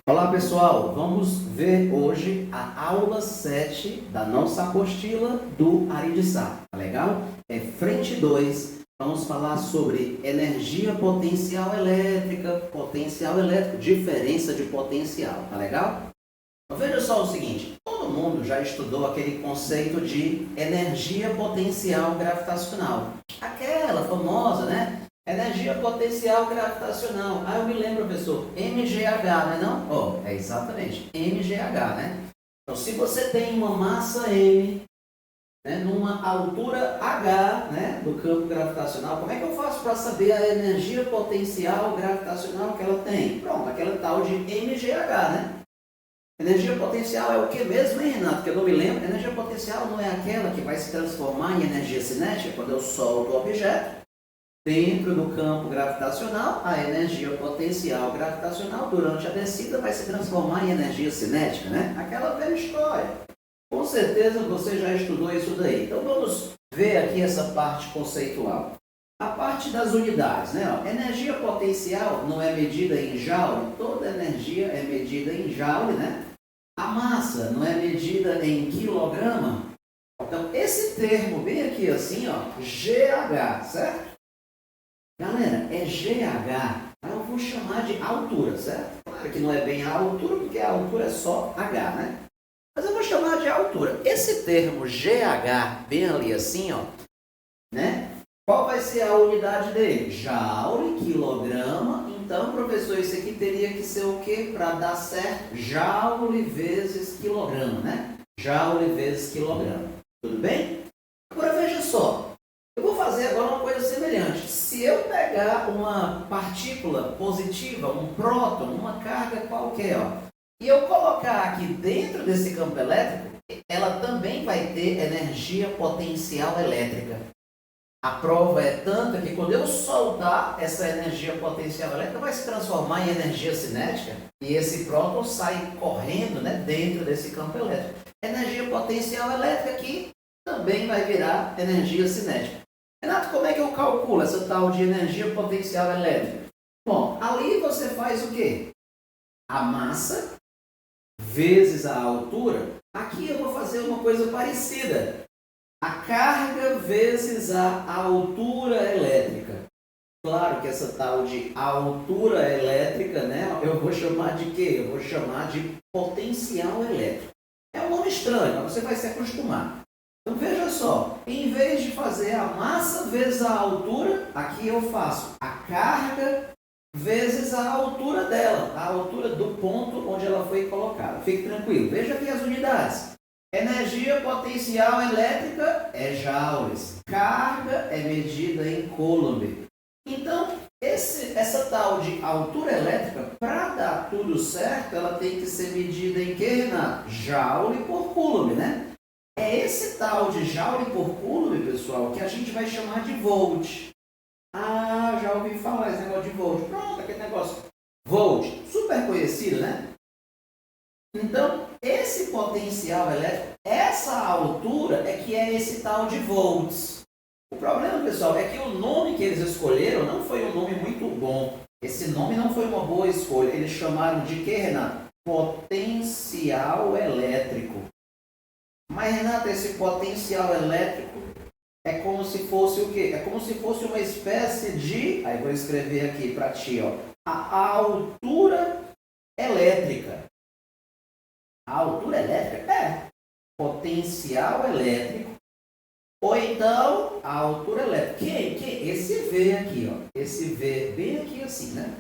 Olá pessoal, vamos ver hoje a aula 7 da nossa apostila do Aridiçá, tá legal? É frente 2, vamos falar sobre energia potencial elétrico, diferença de potencial, tá legal? Então veja só o seguinte, todo mundo já estudou aquele conceito de energia potencial gravitacional, aquela famosa, né? Energia potencial gravitacional. Ah, eu me lembro, professor, MGH, não é não? Ó, é exatamente, MGH, né? Então, se você tem uma massa M, né, numa altura H, né, do campo gravitacional, como é que eu faço para saber a energia potencial gravitacional que ela tem? Pronto, aquela tal de MGH, né? Energia potencial é o que mesmo, hein, Renato? Que eu não me lembro. Energia potencial não é aquela que vai se transformar em energia cinética quando eu solto o objeto dentro do campo gravitacional. A energia potencial gravitacional durante a descida vai se transformar em energia cinética, né? Aquela velha história. Com certeza você já estudou isso daí. Então vamos ver aqui essa parte conceitual. A parte das unidades, né? Ó, energia potencial não é medida em joule, toda energia é medida em joule, né? A massa não é medida em quilograma. Então esse termo bem aqui assim, ó, GH, certo? Galera, é GH, eu vou chamar de altura, certo? Claro que não é bem a altura, porque a altura é só H, né? Mas eu vou chamar de altura. Esse termo GH, bem ali assim, ó, né? Qual vai ser a unidade dele? Joule, quilograma. Então, professor, isso aqui teria que ser o quê? Para dar certo, joule vezes quilograma, né? Joule vezes quilograma. Tudo bem? Agora, veja só. Eu vou fazer agora uma coisa semelhante. Se eu pegar uma partícula positiva, um próton, uma carga qualquer, ó, e eu colocar aqui dentro desse campo elétrico, ela também vai ter energia potencial elétrica. A prova é tanta que quando eu soltar essa energia potencial elétrica, vai se transformar em energia cinética e esse próton sai correndo, né, dentro desse campo elétrico. Energia potencial elétrica aqui também vai virar energia cinética. Renato, como é que eu calculo essa tal de energia potencial elétrica? Bom, ali você faz o quê? A massa vezes a altura. Aqui eu vou fazer uma coisa parecida. A carga vezes a altura elétrica. Claro que essa tal de altura elétrica, né, eu vou chamar de quê? Eu vou chamar de potencial elétrico. É um nome estranho, mas você vai se acostumar. Então veja só, em vez de fazer a massa vezes a altura, aqui eu faço a carga vezes a altura dela, a altura do ponto onde ela foi colocada. Fique tranquilo, veja aqui as unidades. Energia potencial elétrica é joules, carga é medida em coulomb. Então, essa tal de altura elétrica, para dar tudo certo, ela tem que ser medida em que, Renato? Joule por coulomb, né? É esse tal de joule por coulomb, pessoal, que a gente vai chamar de volt. Ah, já ouvi falar esse negócio de volt. Pronto, aquele negócio. Volt, super conhecido, né? Então, esse potencial elétrico, essa altura é que é esse tal de volts. O problema, pessoal, é que o nome que eles escolheram não foi um nome muito bom. Esse nome não foi uma boa escolha. Eles chamaram de quê, Renato? Potencial elétrico. Mas, Renato, esse potencial elétrico é como se fosse o quê? É como se fosse uma espécie de... Aí vou escrever aqui para ti, ó. A altura elétrica. A altura elétrica é potencial elétrico. Ou então, a altura elétrica. Que? Esse V aqui, ó. Esse V bem aqui assim, né?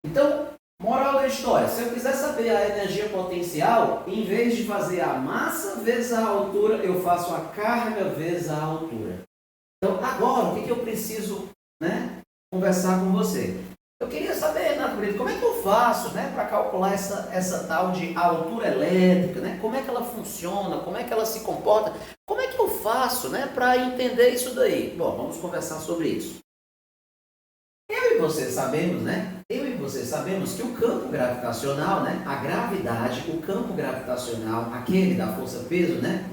Então, moral da história, se eu quiser saber a energia potencial, em vez de fazer a massa vezes a altura, eu faço a carga vezes a altura. Então, agora, o que eu preciso, né, conversar com você? Eu queria saber, Renato Brito, como é que eu faço, né, para calcular essa tal de altura elétrica, né? Como é que ela funciona, como é que ela se comporta? Como é que eu faço, né, para entender isso daí? Bom, vamos conversar sobre isso. Eu e você sabemos, né? Que o campo gravitacional, né? A gravidade, o campo gravitacional, aquele da força-peso, né?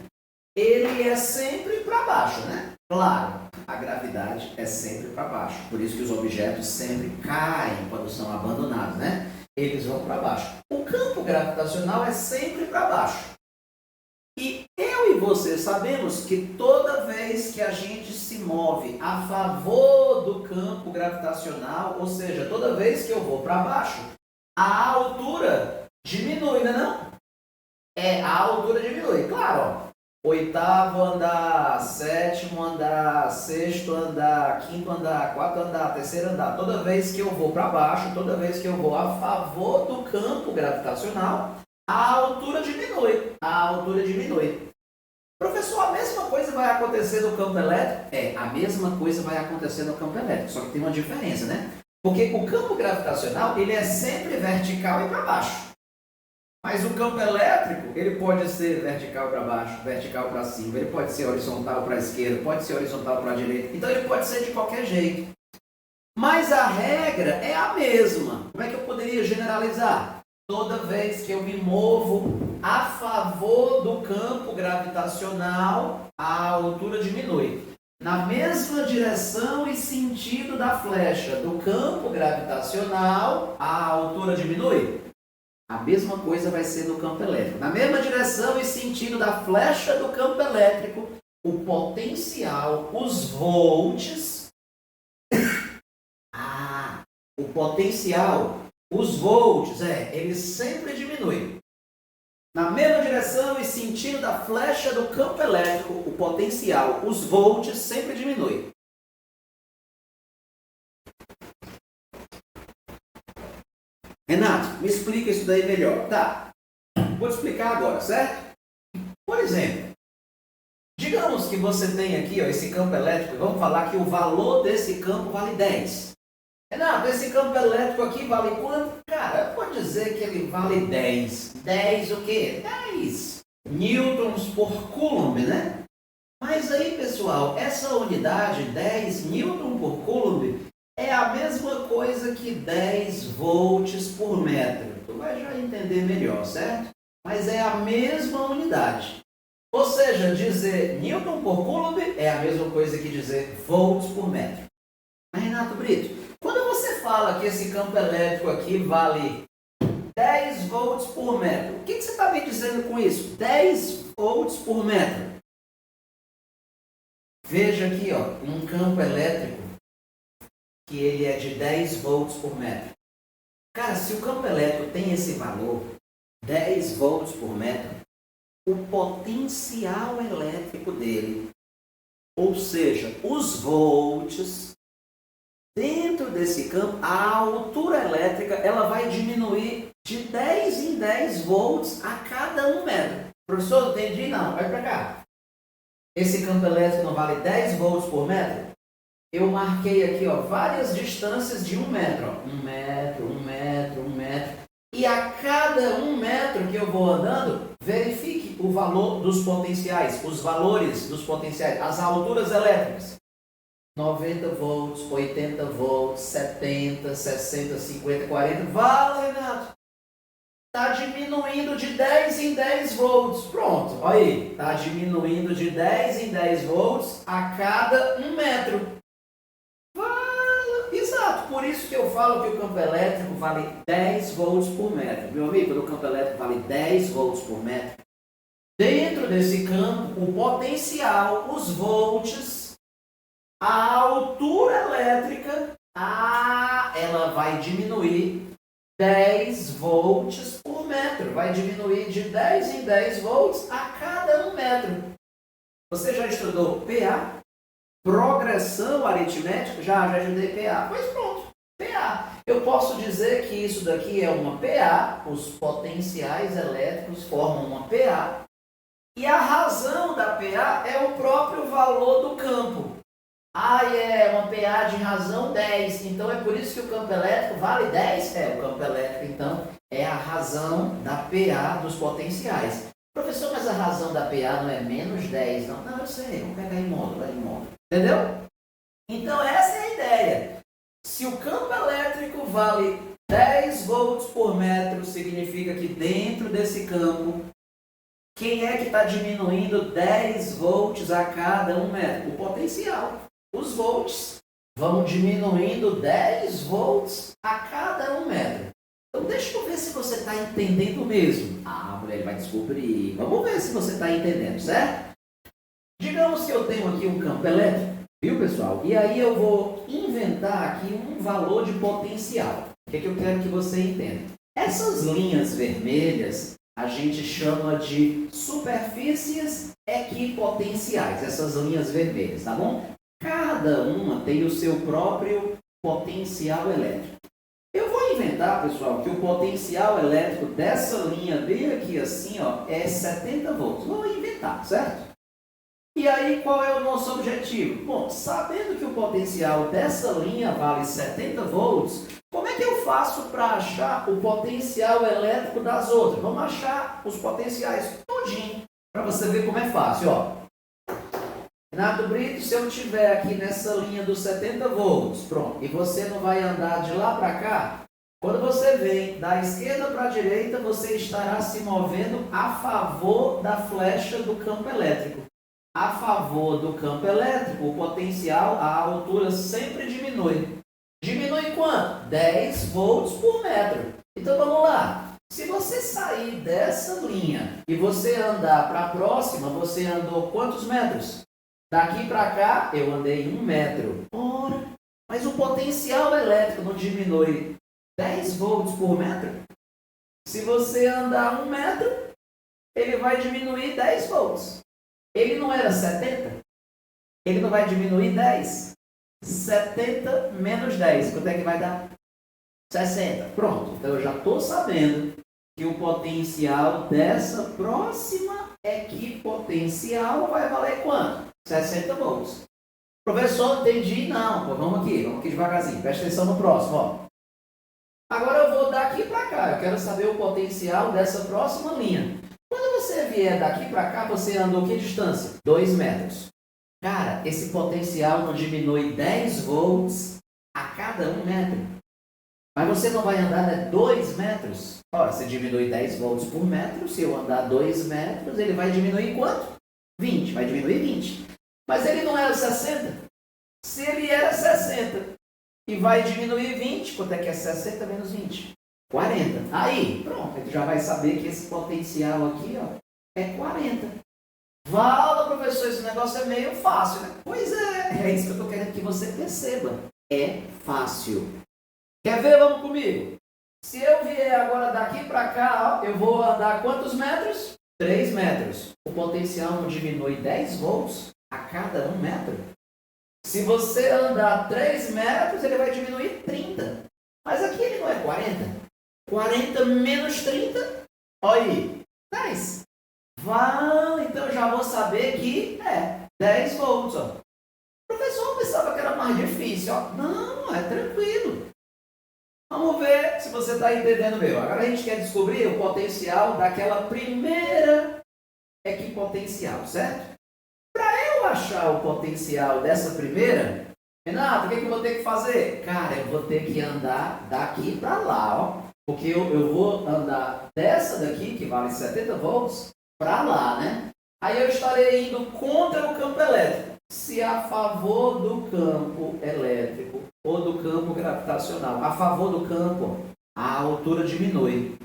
Ele é sempre para baixo, né? Claro, a gravidade é sempre para baixo. Por isso que os objetos sempre caem quando são abandonados, né? eles vão para baixo. O campo gravitacional é sempre para baixo. E eu e você sabemos que toda vez que a gente se move a favor do campo gravitacional, ou seja, toda vez que eu vou para baixo, a altura diminui, não é não? A altura diminui. Claro, ó, oitavo andar, sétimo andar, sexto andar, quinto andar, quarto andar, terceiro andar. Toda vez que eu vou para baixo, toda vez que eu vou a favor do campo gravitacional, a altura diminui. A altura diminui. Professor, a mesma coisa vai acontecer no campo elétrico? A mesma coisa vai acontecer no campo elétrico, só que tem uma diferença, né? Porque o campo gravitacional, ele é sempre vertical e para baixo. Mas o campo elétrico, ele pode ser vertical para baixo, vertical para cima, ele pode ser horizontal para a esquerda, pode ser horizontal para a direita. Então ele pode ser de qualquer jeito. Mas a regra é a mesma. Como é que eu poderia generalizar? Toda vez que eu me movo a favor do campo gravitacional, a altura diminui. Na mesma direção e sentido da flecha do campo gravitacional, a altura diminui. A mesma coisa vai ser no campo elétrico. Na mesma direção e sentido da flecha do campo elétrico, o potencial, os volts... o potencial, os volts, eles sempre diminuem. Na mesma direção e sentido da flecha do campo elétrico, o potencial, os volts, sempre diminui. Renato, me explica isso daí melhor. Tá, vou te explicar agora, certo? Por exemplo, digamos que você tem aqui esse campo elétrico, vamos falar que o valor desse campo vale 10. Renato, esse campo elétrico aqui vale quanto? Cara, pode dizer que ele vale 10. 10 o quê? 10 newtons por coulomb, né? Mas aí, pessoal, essa unidade, 10 newton por coulomb, é a mesma coisa que 10 volts por metro. Tu vai já entender melhor, certo? Mas é a mesma unidade. Ou seja, dizer newton por coulomb é a mesma coisa que dizer volts por metro. Mas, Renato Brito, quando você fala que esse campo elétrico aqui vale 10 volts por metro, o que você está me dizendo com isso? 10 volts por metro. Veja aqui, um campo elétrico que ele é de 10 volts por metro. Cara, se o campo elétrico tem esse valor, 10 volts por metro, o potencial elétrico dele, ou seja, os volts, dentro desse campo, a altura elétrica ela vai diminuir de 10 em 10 volts a cada 1 metro. Professor, entendi? Não, vai para cá. Esse campo elétrico não vale 10 volts por metro? Eu marquei aqui várias distâncias de 1 metro. 1 metro, 1 metro, 1 metro. E a cada 1 metro que eu vou andando, verifique o valor dos potenciais, os valores dos potenciais, as alturas elétricas. 90 volts, 80 volts, 70, 60, 50, 40. Vale, Renato. Está diminuindo de 10 em 10 volts. Pronto, olha aí. Está diminuindo de 10 em 10 volts a cada 1 metro. Exato, por isso que eu falo que o campo elétrico vale 10 volts por metro. Meu amigo, quando o campo elétrico vale 10 volts por metro, dentro desse campo, o potencial, os volts, a altura elétrica, ela vai diminuir 10 volts por metro. Vai diminuir de 10 em 10 volts a cada 1 metro. Você já estudou PA? Progressão aritmética? Já estudei PA. Pois pronto, PA. Eu posso dizer que isso daqui é uma PA, os potenciais elétricos formam uma PA, e a razão da PA é o próprio valor do campo. É uma PA de razão 10, então é por isso que o campo elétrico vale 10? O campo elétrico, então, é a razão da PA dos potenciais. Professor, mas a razão da PA não é menos 10, não? Não, eu sei, vamos pegar em módulo, Entendeu? Então, essa é a ideia. Se o campo elétrico vale 10 volts por metro, significa que dentro desse campo, quem é que está diminuindo 10 volts a cada 1 metro? O potencial. Os volts vão diminuindo 10 volts a cada 1 metro. Então, deixa está entendendo mesmo? Ah, mulher, ele vai descobrir. Vamos ver se você está entendendo, certo? Digamos que eu tenho aqui um campo elétrico, viu, pessoal? E aí eu vou inventar aqui um valor de potencial. O que é que eu quero que você entenda? Essas linhas vermelhas a gente chama de superfícies equipotenciais, essas linhas vermelhas, tá bom? Cada uma tem o seu próprio potencial elétrico. Eu vou inventar, pessoal, que o potencial elétrico dessa linha bem aqui assim, ó, é 70 volts. Vou inventar, certo? E aí, qual é o nosso objetivo? Bom, sabendo que o potencial dessa linha vale 70 volts, como é que eu faço para achar o potencial elétrico das outras? Vamos achar os potenciais todinho, para você ver como é fácil, ó. Renato Brito, se eu estiver aqui nessa linha dos 70 volts, pronto, e você não vai andar de lá para cá, quando você vem da esquerda para a direita, você estará se movendo a favor da flecha do campo elétrico. A favor do campo elétrico, o potencial, a altura sempre diminui. Diminui quanto? 10 volts por metro. Então vamos lá. Se você sair dessa linha e você andar para a próxima, você andou quantos metros? Daqui para cá, eu andei 1 metro. Ora, mas o potencial elétrico não diminui 10 volts por metro? Se você andar 1 metro, ele vai diminuir 10 volts. Ele não era 70? Ele não vai diminuir 10? 70 menos 10, quanto é que vai dar? 60. Pronto, então eu já estou sabendo que o potencial dessa próxima equipotencial vai valer quanto? 60 volts. Professor, entendi? Não, pô, vamos aqui devagarzinho, presta atenção no próximo, ó. Agora eu vou daqui para cá, eu quero saber o potencial dessa próxima linha. Quando você vier daqui para cá, você andou que distância? 2 metros. Cara, esse potencial não diminui 10 volts a cada 1 metro. Mas você não vai andar 2 metros. Ora, se diminui 10 volts por metro, se eu andar 2 metros, ele vai diminuir quanto? 20, vai diminuir 20. Mas ele não era 60? Se ele era 60 e vai diminuir 20, quanto é que é 60 menos 20? 40. Aí, pronto, ele já vai saber que esse potencial aqui, ó, é 40. Fala, professor, esse negócio é meio fácil, né? Pois é isso que eu estou querendo que você perceba. É fácil. Quer ver? Vamos comigo. Se eu vier agora daqui para cá, ó, eu vou andar quantos metros? 3 metros. O potencial não diminui 10 volts a cada 1 metro? Se você andar 3 metros, ele vai diminuir 30. Mas aqui ele não é 40. 40 menos 30, olha aí, 10. Vale, então eu já vou saber que é 10 volts. Ó. O professor pensava que era mais difícil. Ó. Não, é tranquilo. Vamos ver se você está entendendo meu. Agora a gente quer descobrir o potencial daquela primeira equipotencial, certo? Para eu achar o potencial dessa primeira, Renato, o que eu vou ter que fazer? Cara, eu vou ter que andar daqui para lá, ó. Porque eu vou andar dessa daqui, que vale 70 volts, para lá, né? Aí eu estarei indo contra o campo elétrico. Se a favor do campo elétrico ou do campo gravitacional, a favor do campo, a altura diminui.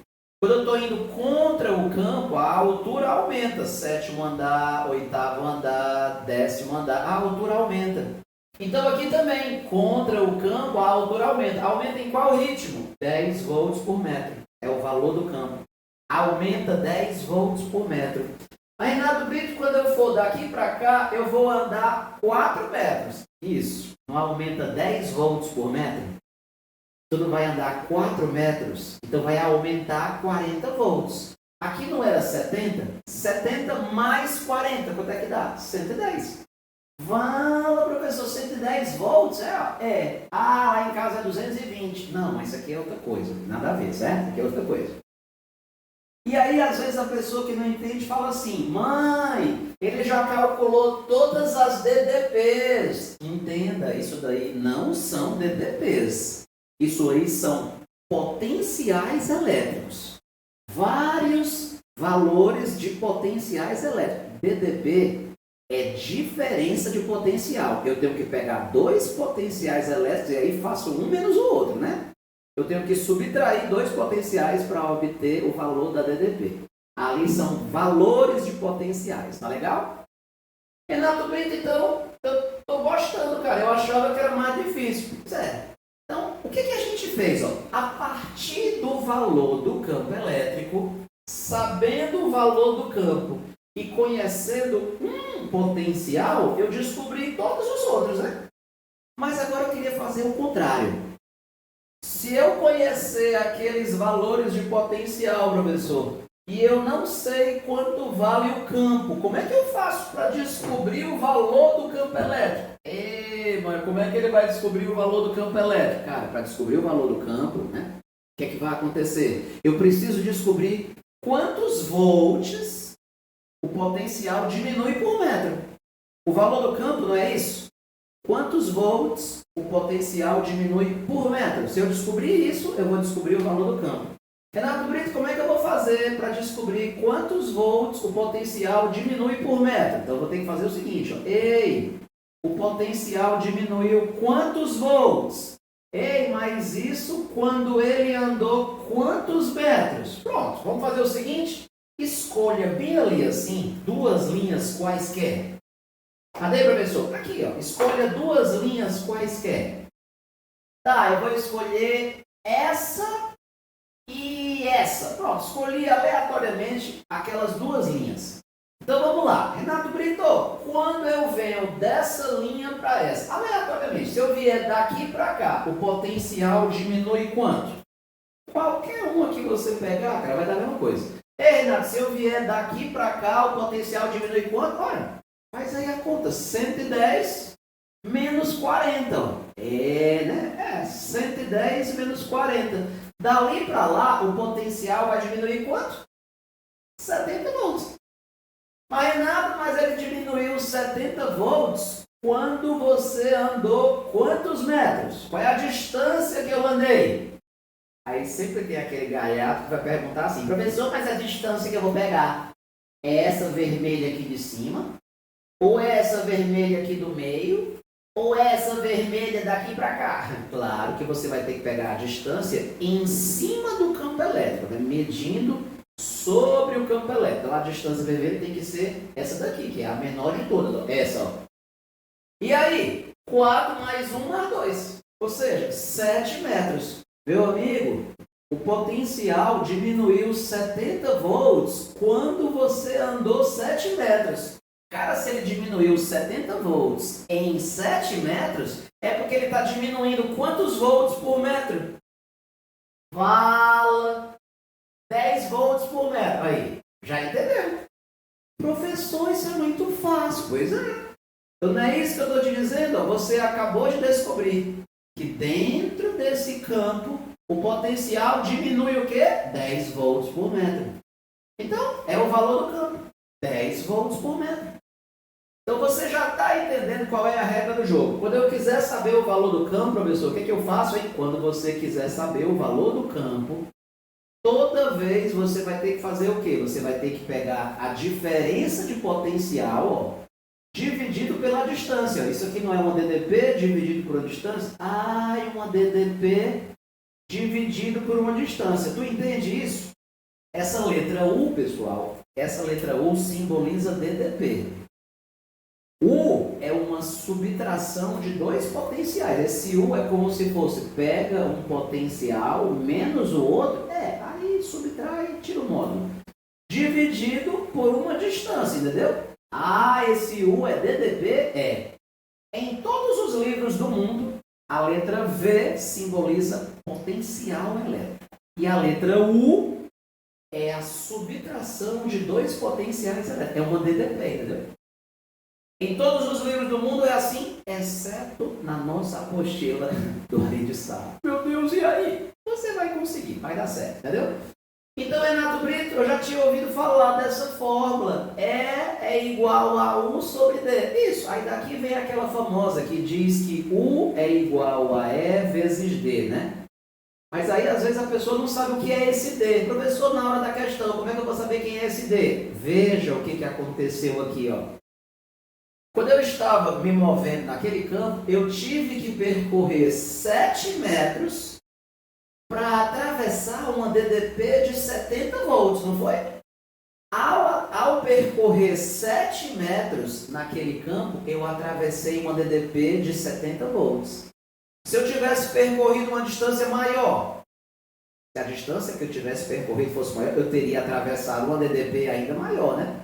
Quando eu estou indo contra o campo, a altura aumenta. 7º andar, 8º andar, 10º andar, a altura aumenta. Então aqui também, contra o campo, a altura aumenta. Aumenta em qual ritmo? 10 volts por metro. É o valor do campo. Aumenta 10 volts por metro. Mas, Renato Brito, quando eu for daqui para cá, eu vou andar 4 metros. Isso. Não aumenta 10 volts por metro? Tudo vai andar 4 metros. Então vai aumentar 40 volts. Aqui não era 70? 70 mais 40. Quanto é que dá? 110. Fala, professor, 110 volts? É. Ah, lá em casa é 220. Não, mas isso aqui é outra coisa. Nada a ver, certo? Isso aqui é outra coisa. E aí, às vezes, a pessoa que não entende fala assim: mãe, ele já calculou todas as DDPs. Entenda, isso daí não são DDPs. Isso aí são potenciais elétricos. Vários valores de potenciais elétricos. DDP é diferença de potencial. Eu tenho que pegar 2 potenciais elétricos e aí faço um menos o outro, né? eu tenho que subtrair dois potenciais para obter o valor da DDP. Ali são valores de potenciais, tá legal? Renato Brito, então, eu estou gostando, cara. Eu achava que era mais difícil. Certo. Então, o que a gente fez? Ó? A partir do valor do campo elétrico, sabendo o valor do campo e conhecendo um potencial, eu descobri todos os outros, né? Mas agora eu queria fazer o contrário. Se eu conhecer aqueles valores de potencial, professor, e eu não sei quanto vale o campo, como é que eu faço para descobrir o valor do campo elétrico? Mas como é que ele vai descobrir o valor do campo elétrico? Cara, para descobrir o valor do campo, né? O que é que vai acontecer? Eu preciso descobrir quantos volts o potencial diminui por metro. O valor do campo não é isso? Quantos volts o potencial diminui por metro? Se eu descobrir isso, eu vou descobrir o valor do campo. Renato Brito, como é que eu vou fazer para descobrir quantos volts o potencial diminui por metro? Então, eu vou ter que fazer o seguinte, ó. Ei, o potencial diminuiu quantos volts? Ei, mas isso quando ele andou quantos metros? Pronto, vamos fazer o seguinte. Escolha bem ali assim, duas linhas quaisquer. Cadê, professor? Aqui, ó. Escolha duas linhas quaisquer. Tá, eu vou escolher essa e essa. Pronto, escolhi aleatoriamente aquelas duas linhas. Então vamos lá. Renato Brito, quando eu venho dessa linha para essa, aleatoriamente, se eu vier daqui para cá, o potencial diminui quanto? Qualquer uma que você pegar, cara, vai dar a mesma coisa. Ei, Renato, se eu vier daqui para cá, o potencial diminui quanto? Olha, faz aí a conta. 110 menos 40. Ó. Né? 110 menos 40. Dali para lá, o potencial vai diminuir quanto? 70 volts. Mas Renato, mas ele diminuiu 70 volts quando você andou quantos metros? Qual é a distância que eu andei? Aí sempre tem aquele gaiato que vai perguntar assim, professor, mas a distância que eu vou pegar é essa vermelha aqui de cima? Ou é essa vermelha aqui do meio? Ou é essa vermelha daqui para cá? Claro que você vai ter que pegar a distância em cima do campo elétrico, né? Medindo sobre o campo elétrico. Então, a distância vermelha tem que ser essa daqui, que é a menor de todas. Ó. Essa, ó. E aí? 4 mais 1 mais 2. Ou seja, 7 metros. Meu amigo, o potencial diminuiu 70 volts quando você andou 7 metros. Cara, se ele diminuiu 70 volts em 7 metros, é porque ele está diminuindo quantos volts por metro? Fala! 10 volts por metro. Aí, já entendeu? Professor, isso é muito fácil. Pois é. Então não é isso que eu estou te dizendo. Ó. Você acabou de descobrir que dentro desse campo, o potencial diminui o quê? 10 volts por metro. Então, é o valor do campo. 10 volts por metro. Então, você já está entendendo qual é a regra do jogo. Quando eu quiser saber o valor do campo, professor, o que eu faço? Hein? Quando você quiser saber o valor do campo, toda vez você vai ter que fazer o quê? Você vai ter que pegar a diferença de potencial, ó, dividido pela distância. Isso aqui não é uma DDP dividido por uma distância? Ah, é uma DDP dividido por uma distância. Tu entende isso? Essa letra U, pessoal, essa letra U simboliza DDP. U é uma subtração de dois potenciais. Esse U é como se fosse, pega um potencial menos o outro, aí subtrai e tira o módulo. Dividido por uma distância, entendeu? Ah, esse U é DDP? Em todos os livros do mundo, a letra V simboliza potencial elétrico. E a letra U é a subtração de dois potenciais elétricos. É uma DDP, entendeu? Em todos os livros do mundo é assim, exceto na nossa apostila do Rei de Sá. Meu Deus, e aí? Você vai conseguir, vai dar certo, entendeu? Então, Renato Brito, eu já tinha ouvido falar dessa fórmula. E é igual a U sobre D. Isso, aí daqui vem aquela famosa que diz que U é igual a E vezes D, né? Mas aí, às vezes, a pessoa não sabe o que é esse D. Professor, na hora da questão, como é que eu vou saber quem é esse D? Veja o que aconteceu aqui, ó. Quando eu estava me movendo naquele campo, eu tive que percorrer 7 metros para atravessar uma DDP de 70 volts, não foi? Ao percorrer 7 metros naquele campo, eu atravessei uma DDP de 70 volts. Se eu tivesse percorrido uma distância maior, se a distância que eu tivesse percorrido fosse maior, eu teria atravessado uma DDP ainda maior, né?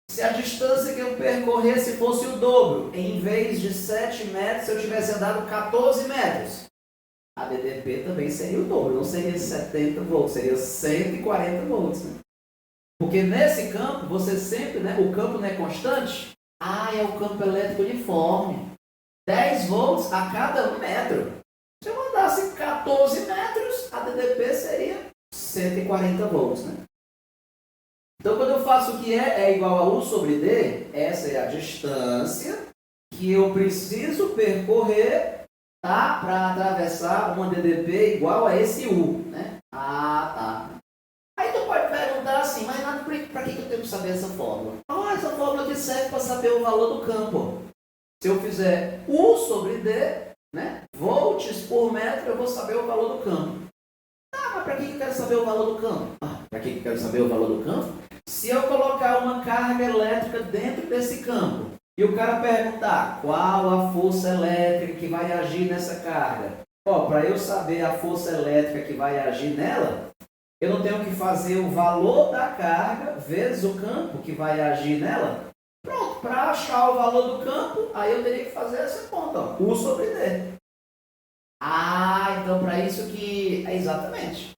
Se a distância que eu percorresse fosse o dobro, em vez de 7 metros, eu tivesse andado 14 metros, a DDP também seria o dobro, não seria 70 volts, seria 140 volts, né? Porque nesse campo, você sempre, né, o campo não é constante, é o campo elétrico uniforme. 10 volts a cada 1 metro. Se eu mandasse 14 metros, a DDP seria 140 volts, né? Então, quando eu faço o que é igual a U sobre D, essa é a distância que eu preciso percorrer, tá, para atravessar uma DDP igual a esse U, né? Tá. Aí tu pode perguntar assim, mas para que eu tenho que saber essa fórmula? Essa fórmula aqui serve para saber o valor do campo. Se eu fizer U sobre D, né, volts por metro, eu vou saber o valor do campo. Mas para que eu quero saber o valor do campo? Para que eu quero saber o valor do campo? Se eu colocar uma carga elétrica dentro desse campo e o cara perguntar qual a força elétrica que vai agir nessa carga, para eu saber a força elétrica que vai agir nela, eu não tenho que fazer o valor da carga vezes o campo que vai agir nela. Pronto, para achar o valor do campo, aí eu teria que fazer essa conta, U sobre D. Então para isso que é exatamente.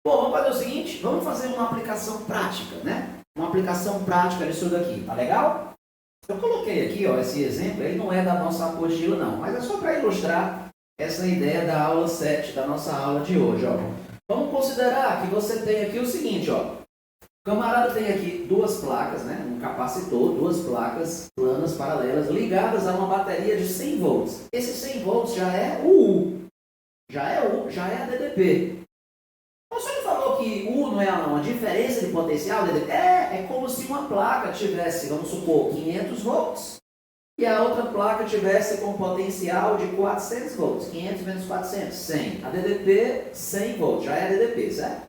Bom, vamos fazer o seguinte, vamos fazer uma aplicação prática, né? Uma aplicação prática disso daqui, tá legal? Eu coloquei aqui, esse exemplo, ele não é da nossa apostila não, mas é só para ilustrar essa ideia da aula 7, da nossa aula de hoje, Vamos considerar que você tem aqui o seguinte, O camarada tem aqui duas placas, né? Um capacitor, duas placas planas paralelas ligadas a uma bateria de 100 volts. Esse 100 volts já é o U, já é a DDP. Você não falou que U não é uma diferença de potencial? É como se uma placa tivesse, vamos supor, 500 volts e a outra placa tivesse com potencial de 400 volts. 500 menos 400, 100. A DDP, 100 volts, já é a DDP, certo?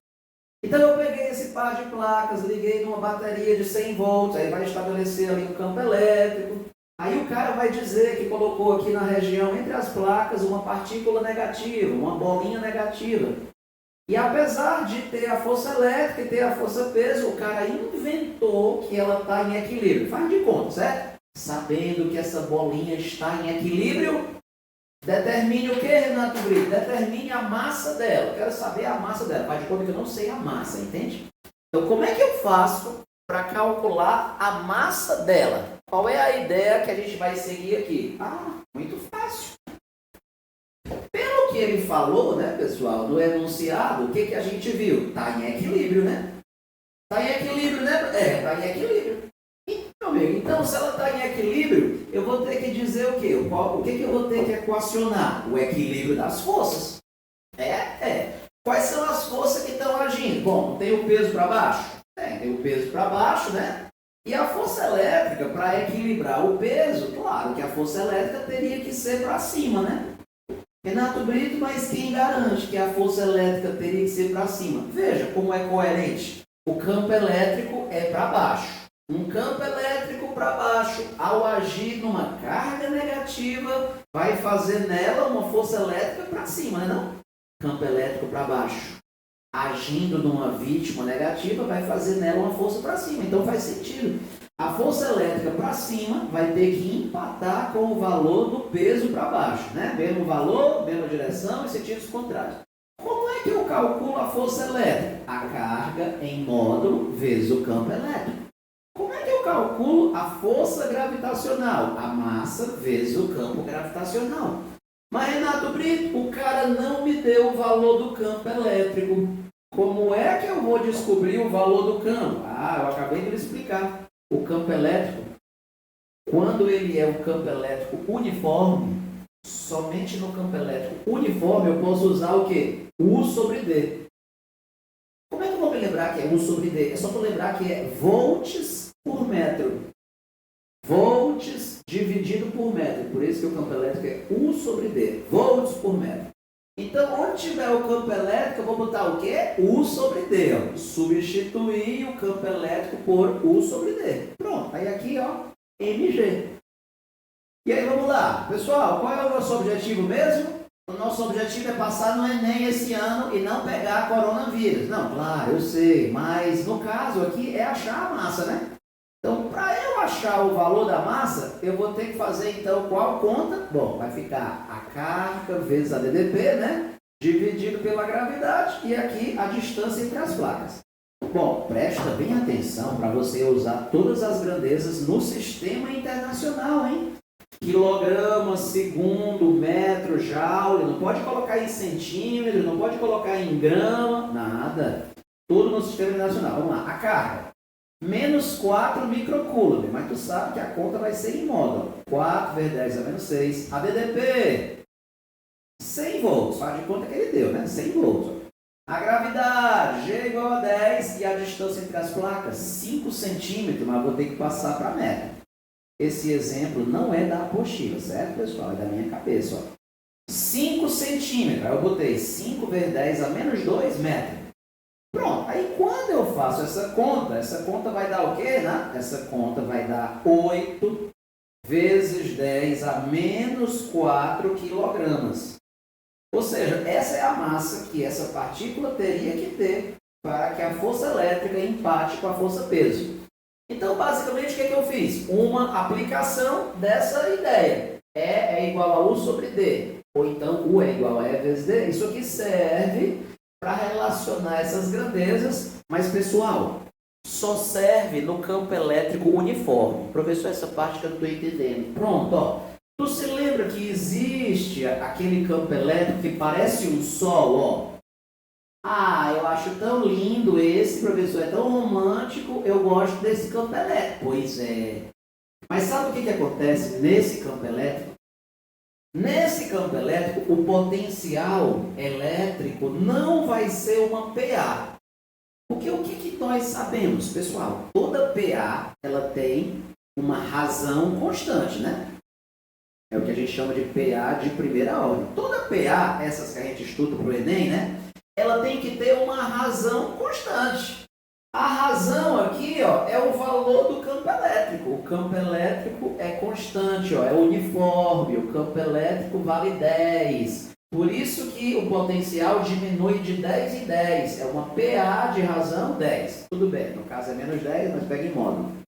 Então eu peguei esse par de placas, liguei numa bateria de 100 volts, aí vai estabelecer ali um campo elétrico. Aí o cara vai dizer que colocou aqui na região entre as placas uma partícula negativa, uma bolinha negativa. E apesar de ter a força elétrica e ter a força peso, o cara inventou que ela está em equilíbrio. Faz de conta, certo? Sabendo que essa bolinha está em equilíbrio, determine o que, Renato Brito? Determine a massa dela. Quero saber a massa dela. Faz de conta que eu não sei a massa, entende? Então, como é que eu faço para calcular a massa dela? Qual é a ideia que a gente vai seguir aqui? Muito fácil. Pelo que ele falou, né, pessoal, no enunciado, o que a gente viu? Está em equilíbrio, né? Está em equilíbrio, né? Está em equilíbrio. Então, se ela está em equilíbrio, eu vou ter que dizer o quê? O que eu vou ter que equacionar? O equilíbrio das forças. Quais são as forças que estão agindo? Bom, tem o peso para baixo? Tem o peso para baixo, né? E a força elétrica, para equilibrar o peso, claro que a força elétrica teria que ser para cima, né? Renato Brito, mas quem garante que a força elétrica teria que ser para cima? Veja como é coerente. O campo elétrico é para baixo. Um campo elétrico para baixo, ao agir numa carga negativa, vai fazer nela uma força elétrica para cima, né, não? Campo elétrico para baixo, agindo numa vítima negativa, vai fazer nela uma força para cima. Então faz sentido. A força elétrica para cima vai ter que empatar com o valor do peso para baixo, né? Mesmo valor, mesma direção e sentidos contrários. Como é que eu calculo a força elétrica? A carga em módulo vezes o campo elétrico. Calculo a força gravitacional, a massa vezes o campo gravitacional. Mas, Renato Brito, o cara não me deu o valor do campo elétrico. Como é que eu vou descobrir o valor do campo? Eu acabei de lhe explicar. O campo elétrico, quando ele é um campo elétrico uniforme, somente no campo elétrico uniforme eu posso usar o quê? U sobre D. Como é que eu vou me lembrar que é U sobre D? É só para lembrar que é volts por metro. Volts dividido por metro. Por isso que o campo elétrico é U sobre D. Volts por metro. Então, onde tiver o campo elétrico, eu vou botar o quê? U sobre D. Ó. Substituir o campo elétrico por U sobre D. Pronto. Aí aqui, ó, MG. E aí, vamos lá. Pessoal, qual é o nosso objetivo mesmo? O nosso objetivo é passar no Enem esse ano e não pegar coronavírus. Não, claro, eu sei. Mas, no caso aqui, é achar a massa, né? Então, para eu achar o valor da massa, eu vou ter que fazer, então, qual conta? Bom, vai ficar a carga vezes a DDP, né? Dividido pela gravidade e aqui a distância entre as placas. Bom, presta bem atenção para você usar todas as grandezas no sistema internacional, hein? Quilograma, segundo, metro, joule, não pode colocar em centímetro, não pode colocar em grama, nada. Tudo no sistema internacional. Vamos lá, a carga. Menos 4 microcoulomb, mas tu sabe que a conta vai ser em modo. 4 vezes 10 a menos 6. A DDP, 100 volts. Faz de conta que ele deu, né? 100 volts. A gravidade, G igual a 10. E a distância entre as placas, 5 centímetros, mas vou ter que passar para metro. Esse exemplo não é da apostila, certo, pessoal? É da minha cabeça, ó. 5 centímetros. Aí eu botei 5 vezes 10 a menos 2 metros. Pronto, aí quando eu faço essa conta vai dar o quê, né? Essa conta vai dar 8 vezes 10 a menos 4 quilogramas. Ou seja, essa é a massa que essa partícula teria que ter para que a força elétrica empate com a força peso. Então, basicamente, o que eu fiz? Uma aplicação dessa ideia. E é igual a U sobre D. Ou então, U é igual a E vezes D. Isso aqui serve para relacionar essas grandezas, mas pessoal, só serve no campo elétrico uniforme. Professor, essa parte que eu não estou entendendo. Pronto, ó. Tu se lembra que existe aquele campo elétrico que parece um sol, ó? Ah, eu acho tão lindo esse, professor, é tão romântico, eu gosto desse campo elétrico. Pois é. Mas sabe o que acontece nesse campo elétrico? Nesse campo elétrico, o potencial elétrico não vai ser uma PA. Porque o que nós sabemos, pessoal? Toda PA, ela tem uma razão constante, né? É o que a gente chama de PA de primeira ordem. Toda PA, essas que a gente estuda para o Enem, né? Ela tem que ter uma razão constante. A razão aqui, ó, é o valor do campo elétrico. O campo elétrico é constante, ó, é uniforme. O campo elétrico vale 10. Por isso que o potencial diminui de 10 em 10. É uma PA de razão 10. Tudo bem, no caso é menos 10, mas pega em módulo.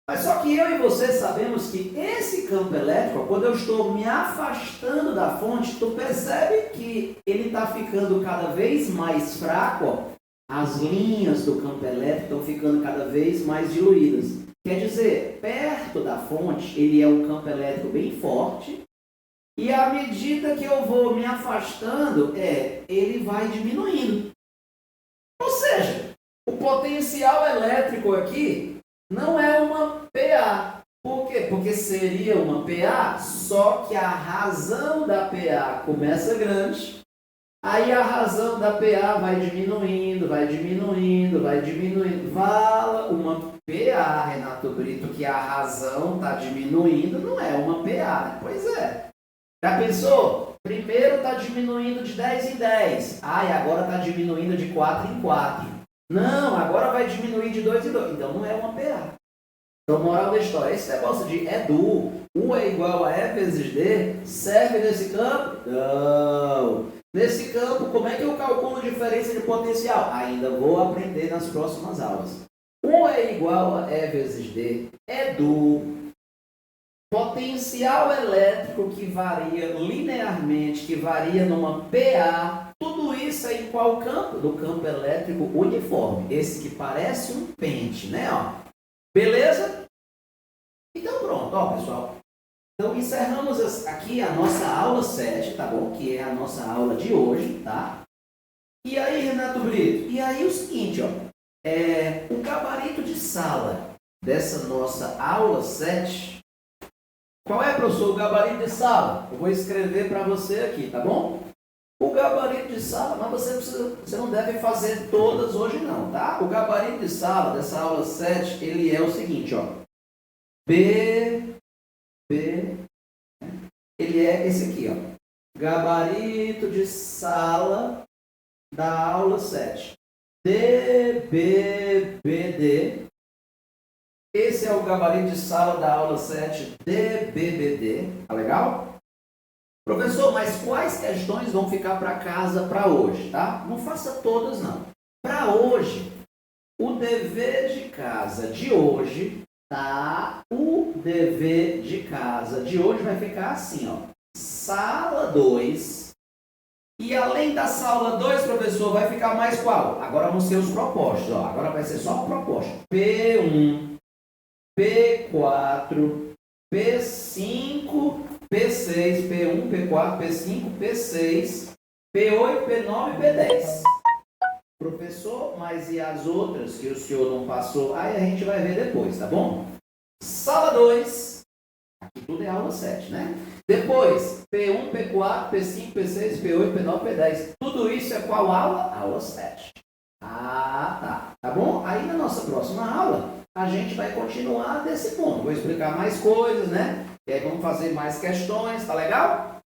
Mas só que eu e você sabemos que esse campo elétrico, quando eu estou me afastando da fonte, tu percebe que ele está ficando cada vez mais fraco, ó. As linhas do campo elétrico estão ficando cada vez mais diluídas. Quer dizer, perto da fonte, ele é um campo elétrico bem forte, e à medida que eu vou me afastando, ele vai diminuindo. Ou seja, o potencial elétrico aqui não é uma PA. Por quê? Porque seria uma PA, só que a razão da PA começa grande. Aí a razão da PA vai diminuindo, vai diminuindo, vai diminuindo. Fala uma PA, Renato Brito, que a razão está diminuindo, não é uma PA, né? Pois é. Já pensou? Primeiro está diminuindo de 10 em 10. E agora está diminuindo de 4 em 4. Não, agora vai diminuir de 2 em 2. Então não é uma PA. Então, moral da história, esse negócio de U é igual a E vezes D, serve nesse campo? Não. Nesse campo, como é que eu calculo a diferença de potencial? Ainda vou aprender nas próximas aulas. U é igual a E vezes D, é do potencial elétrico que varia linearmente, que varia numa PA. Tudo isso é em qual campo? Do campo elétrico uniforme. Esse que parece um pente, né? Ó. Beleza? Então pronto, ó pessoal. Então encerramos aqui a nossa aula 7, tá bom? Que é a nossa aula de hoje, tá? E aí, Renato Brito? E aí o seguinte, ó. O gabarito de sala dessa nossa aula 7. Qual é, professor, o gabarito de sala? Eu vou escrever para você aqui, tá bom? O gabarito de sala, mas você não deve fazer todas hoje não, tá? O gabarito de sala dessa aula 7, ele é o seguinte, ó. B, ele é esse aqui, ó. gabarito de sala da aula 7. DBBD. Esse é o gabarito de sala da aula 7, DBBD. Tá legal? Professor, mas quais questões vão ficar para casa para hoje, tá? Não faça todas, não. Para hoje, o dever de casa de hoje, tá? O dever de casa de hoje vai ficar assim, ó. Sala 2. E além da sala 2, professor, vai ficar mais qual? Agora vão ser os propostos, ó. Agora vai ser só o proposto. P1, P4, P5, P6, P1, P4, P5, P6, P8, P9 e P10. Professor, mas e as outras que o senhor não passou? Aí a gente vai ver depois, tá bom? Sala 2, aqui tudo é aula 7, né? Depois, P1, P4, P5, P6, P8, P9, P10. Tudo isso é qual aula? Aula 7. Ah, tá. Tá bom? Aí na nossa próxima aula, a gente vai continuar desse ponto. Vou explicar mais coisas, né? E aí vamos fazer mais questões, tá legal?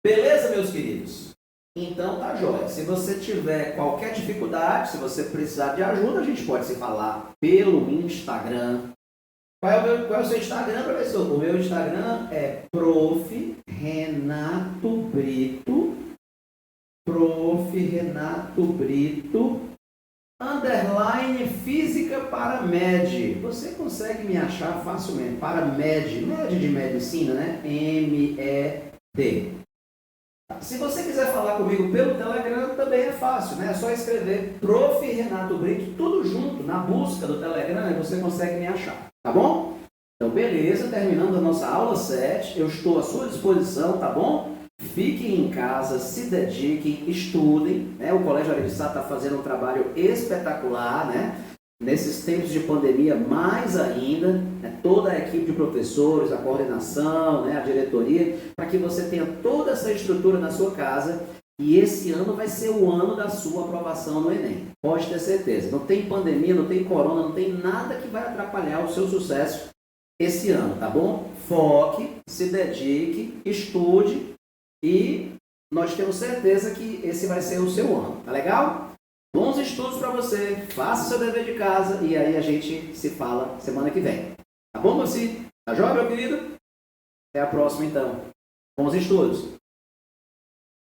Beleza, meus queridos? Então tá jóia. Se você tiver qualquer dificuldade, se você precisar de ajuda, a gente pode se falar pelo Instagram. Qual é o seu Instagram, professor? O meu Instagram é Prof. Renato Brito. Prof. Renato Brito. _ Física para MED. Você consegue me achar facilmente. Para MED. MED de medicina, né? MED. Se você quiser falar comigo pelo Telegram, também é fácil, né? É só escrever Prof. Renato Brito, tudo junto, na busca do Telegram, e você consegue me achar, tá bom? Então, beleza, terminando a nossa aula 7, eu estou à sua disposição, tá bom? Fiquem em casa, se dediquem, estudem, né? O Colégio Aribissá está fazendo um trabalho espetacular, né? Nesses tempos de pandemia, mais ainda, né, toda a equipe de professores, a coordenação, né, a diretoria, para que você tenha toda essa estrutura na sua casa e esse ano vai ser o ano da sua aprovação no Enem. Pode ter certeza. Não tem pandemia, não tem corona, não tem nada que vai atrapalhar o seu sucesso esse ano, tá bom? Foque, se dedique, estude e nós temos certeza que esse vai ser o seu ano, tá legal? Bons estudos para você, faça o seu dever de casa e aí a gente se fala semana que vem. Tá bom, Moci? Tá joia, meu querido? Até a próxima, então. Bons estudos!